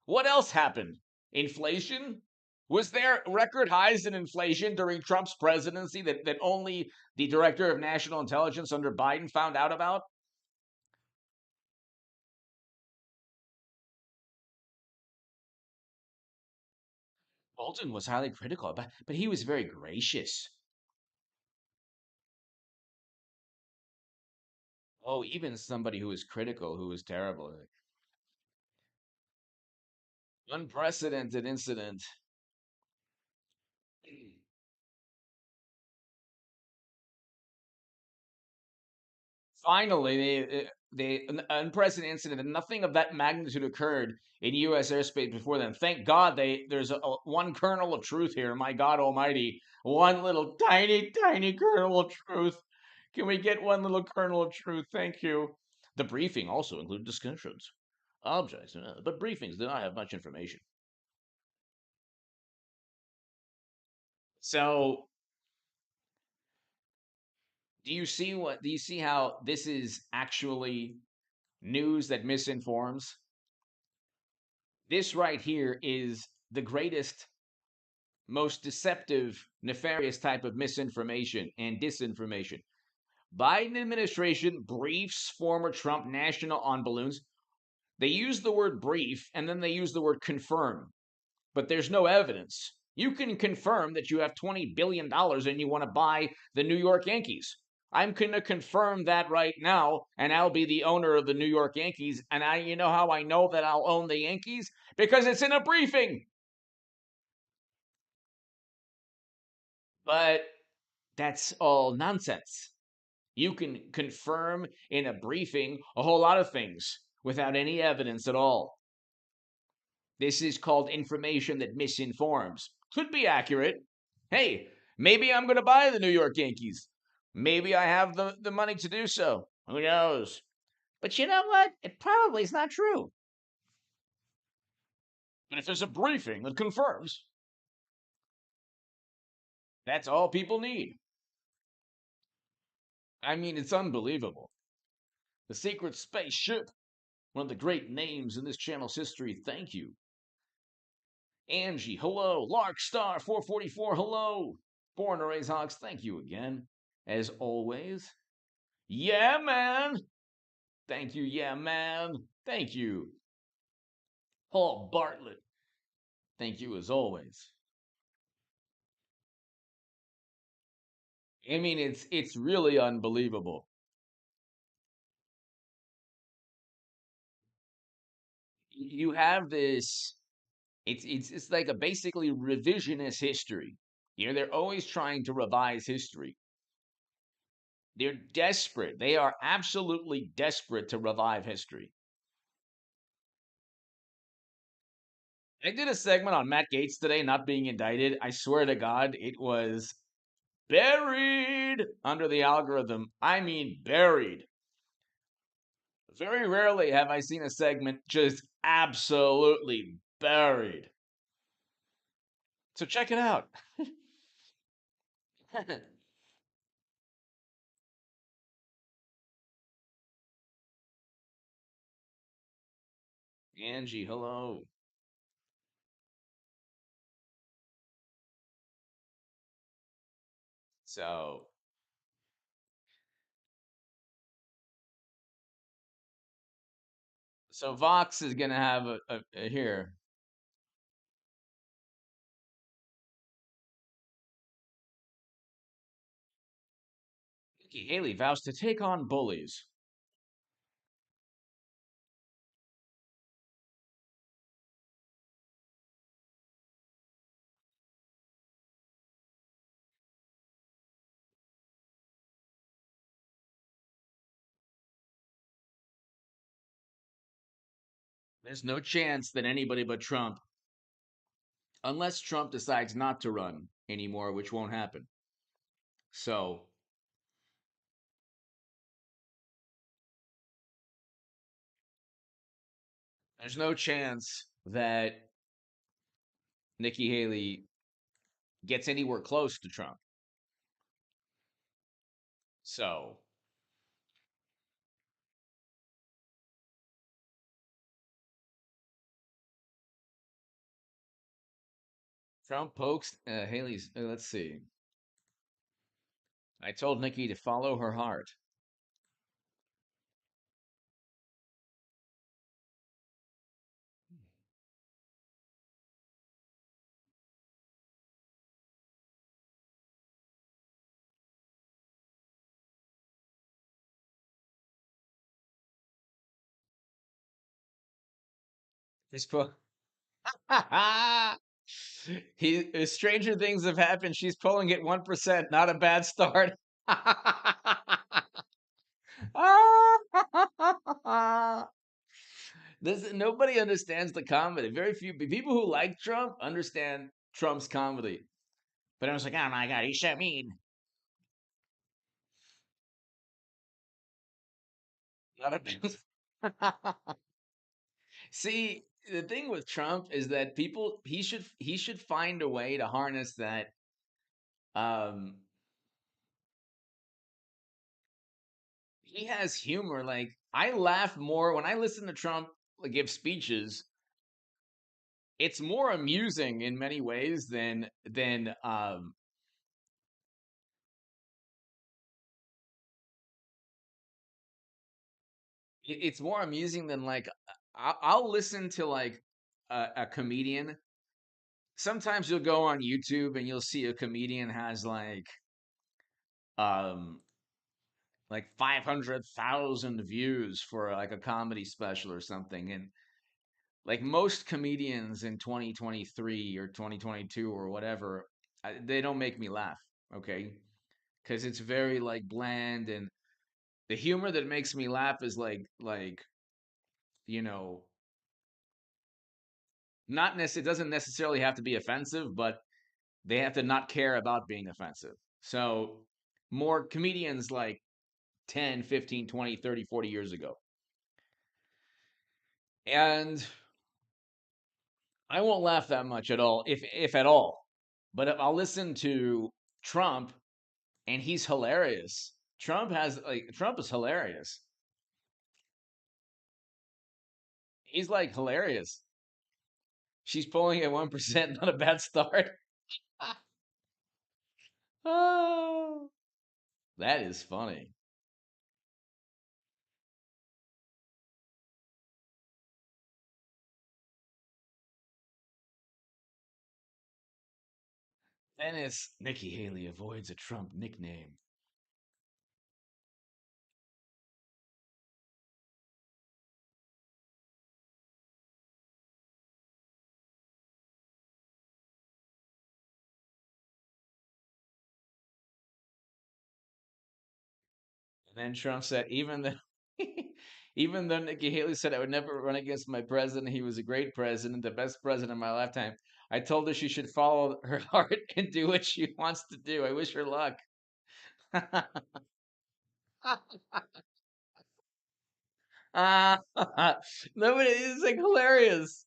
What else happened? Inflation? Was there record highs in inflation during Trump's presidency that only the director of national intelligence under Biden found out about? Bolton was highly critical, but he was very gracious. Oh, even somebody who was critical, who was terrible. Unprecedented incident. Finally, an unprecedented incident, and nothing of that magnitude occurred in U.S. airspace before then. Thank God there's one kernel of truth here. My God Almighty, one little tiny kernel of truth. Can we get one little kernel of truth? Thank you. The briefing also included discussions, objects, but briefings did not have much information. So, do you see how this is actually news that misinforms? This right here is the greatest, most deceptive, nefarious type of misinformation and disinformation. Biden administration briefs former Trump national on balloons. They use the word brief and then they use the word confirm, but there's no evidence. You can confirm that you have $20 billion and you want to buy the New York Yankees. I'm going to confirm that right now, and I'll be the owner of the New York Yankees. And you know how I know that I'll own the Yankees? Because it's in a briefing. But that's all nonsense. You can confirm in a briefing a whole lot of things without any evidence at all. This is called information that misinforms. Could be accurate. Hey, maybe I'm going to buy the New York Yankees. Maybe I have the money to do so. Who knows? But you know what? It probably is not true. But if there's a briefing that confirms, that's all people need. I mean, it's unbelievable. The secret spaceship, one of the great names in this channel's history. Thank you. Angie, hello. Lark Star 444, hello. Born to Raise Hawks, thank you again. As always. Yeah, man. Thank you, yeah, man. Thank you. Paul Bartlett, thank you as always. I mean, it's really unbelievable. You have this. It's like a basically revisionist history. You know, they're always trying to revise history. They're desperate. They are absolutely desperate to revive history. I did a segment on Matt Gaetz today not being indicted. I swear to God, it was buried under the algorithm. I mean, buried. Very rarely have I seen a segment just absolutely buried. So check it out. Angie, hello. So, so Vox is gonna have a here. Nikki Haley vows to take on bullies. There's no chance that anybody but Trump, unless Trump decides not to run anymore, which won't happen. So, there's no chance that Nikki Haley gets anywhere close to Trump. So, Trump pokes Haley's. Let's see. I told Nikki to follow her heart. He's po- Stranger things have happened. She's polling at 1%. Not a bad start. This nobody understands the comedy. Very few people who like Trump understand Trump's comedy. But I was like, oh my god, he's so mean. Not a See, the thing with Trump is that people he should find a way to harness that. Um, he has humor. Like I laugh more when I listen to Trump give speeches. It's more amusing in many ways than it's more amusing than like I'll listen to like a comedian. Sometimes you'll go on YouTube and you'll see a comedian has um like 500,000 views for like a comedy special or something, and like most comedians in 2023 or 2022 or whatever, they don't make me laugh, okay? Because it's very like bland, and the humor that makes me laugh is like you know not it doesn't necessarily have to be offensive, but they have to not care about being offensive. So more comedians like 10, 15, 20, 30, 40 years ago. And I won't laugh that much at all, if at all. But if I'll listen to Trump and he's hilarious. Trump is hilarious. He's like hilarious. She's pulling at 1%, not a bad start. Oh, that is funny. Dennis Nikki Haley avoids a Trump nickname. And then Trump said, even though even though Nikki Haley said I would never run against my president, he was a great president, the best president of my lifetime. I told her she should follow her heart and do what she wants to do. I wish her luck. Ah, nobody is like hilarious.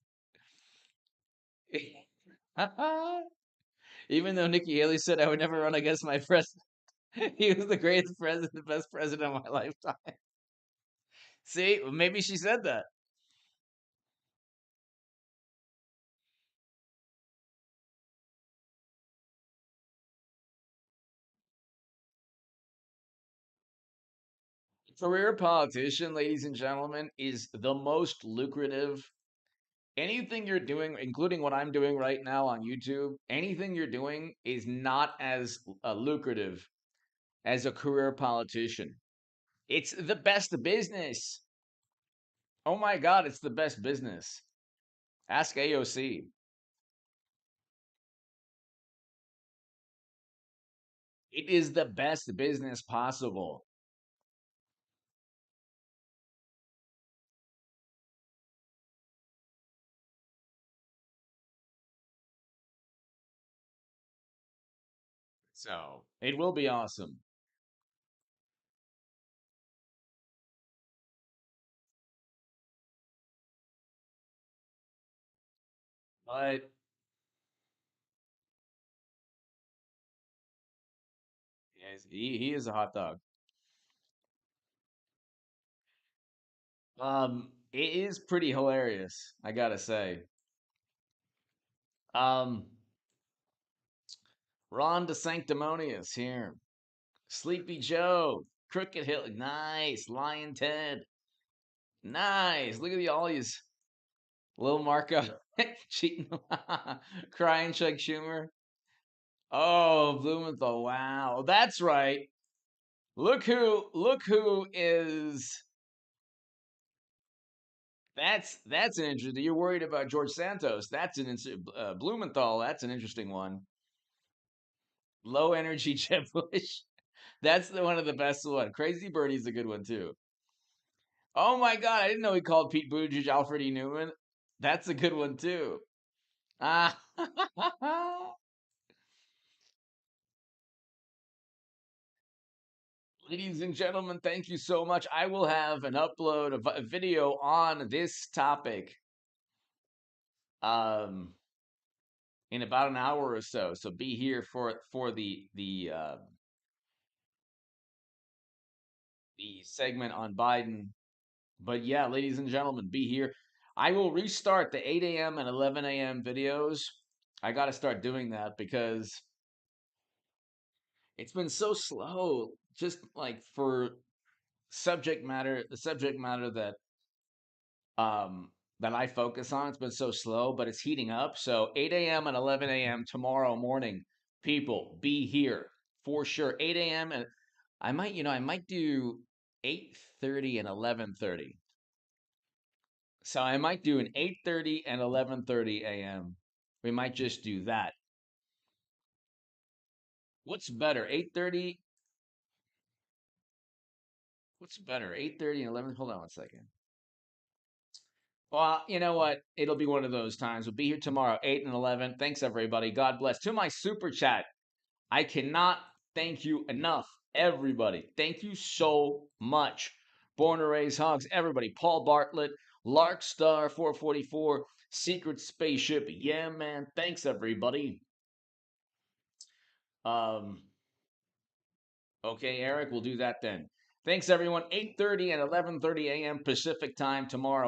Even though Nikki Haley said I would never run against my president, he was the greatest president, the best president of my lifetime. See, maybe she said that. Career politician, ladies and gentlemen, is the most lucrative. Anything you're doing, including what I'm doing right now on YouTube, anything you're doing is not as lucrative as a career politician. It's the best business. Oh my God, it's the best business. Ask AOC. It is the best business possible. So it will be awesome. But yes, he is a hot dog. It is pretty hilarious, I gotta say. Um, Ron the Sanctimonious here. Sleepy Joe. Crooked Hill. Nice. Lion Ted. Nice. Look at the all these little Marco cheating. Crying Chuck Schumer. Oh, Blumenthal. Wow. That's right. Look who is that's an interesting. You're worried about George Santos. That's an Blumenthal. That's an interesting one. Low energy Jeb Bush. That's the one of the best one. Crazy Birdie's a good one too. Oh my God, I didn't know he called Pete Buttigieg Alfred E. Newman. That's a good one too. Ah, ladies and gentlemen, thank you so much. I will have an upload of a video on this topic um in about an hour or so. So be here for the segment on Biden. But yeah, ladies and gentlemen, be here. I will restart the 8 a.m. and 11 a.m. videos. I got to start doing that because it's been so slow. Just like for the subject matter um that I focus on, it's been so slow, but it's heating up. So 8 a.m. and 11 a.m. tomorrow morning, people, be here for sure. 8 a.m. and I might do 8:30 and 11:30. So I might do an 8:30 and 11:30 a.m. We might just do that. What's better? 8:30? What's better? 8:30 and 11? Hold on one second. Well, you know what? It'll be one of those times. We'll be here tomorrow, 8 and 11. Thanks, everybody. God bless. To my super chat, I cannot thank you enough, everybody. Thank you so much. Born to Raise Hogs, everybody. Paul Bartlett, Larkstar 444, Secret Spaceship. Yeah, man. Thanks, everybody. Um, okay, Eric, we'll do that then. Thanks, everyone. 8:30 and 11:30 a.m. Pacific time tomorrow.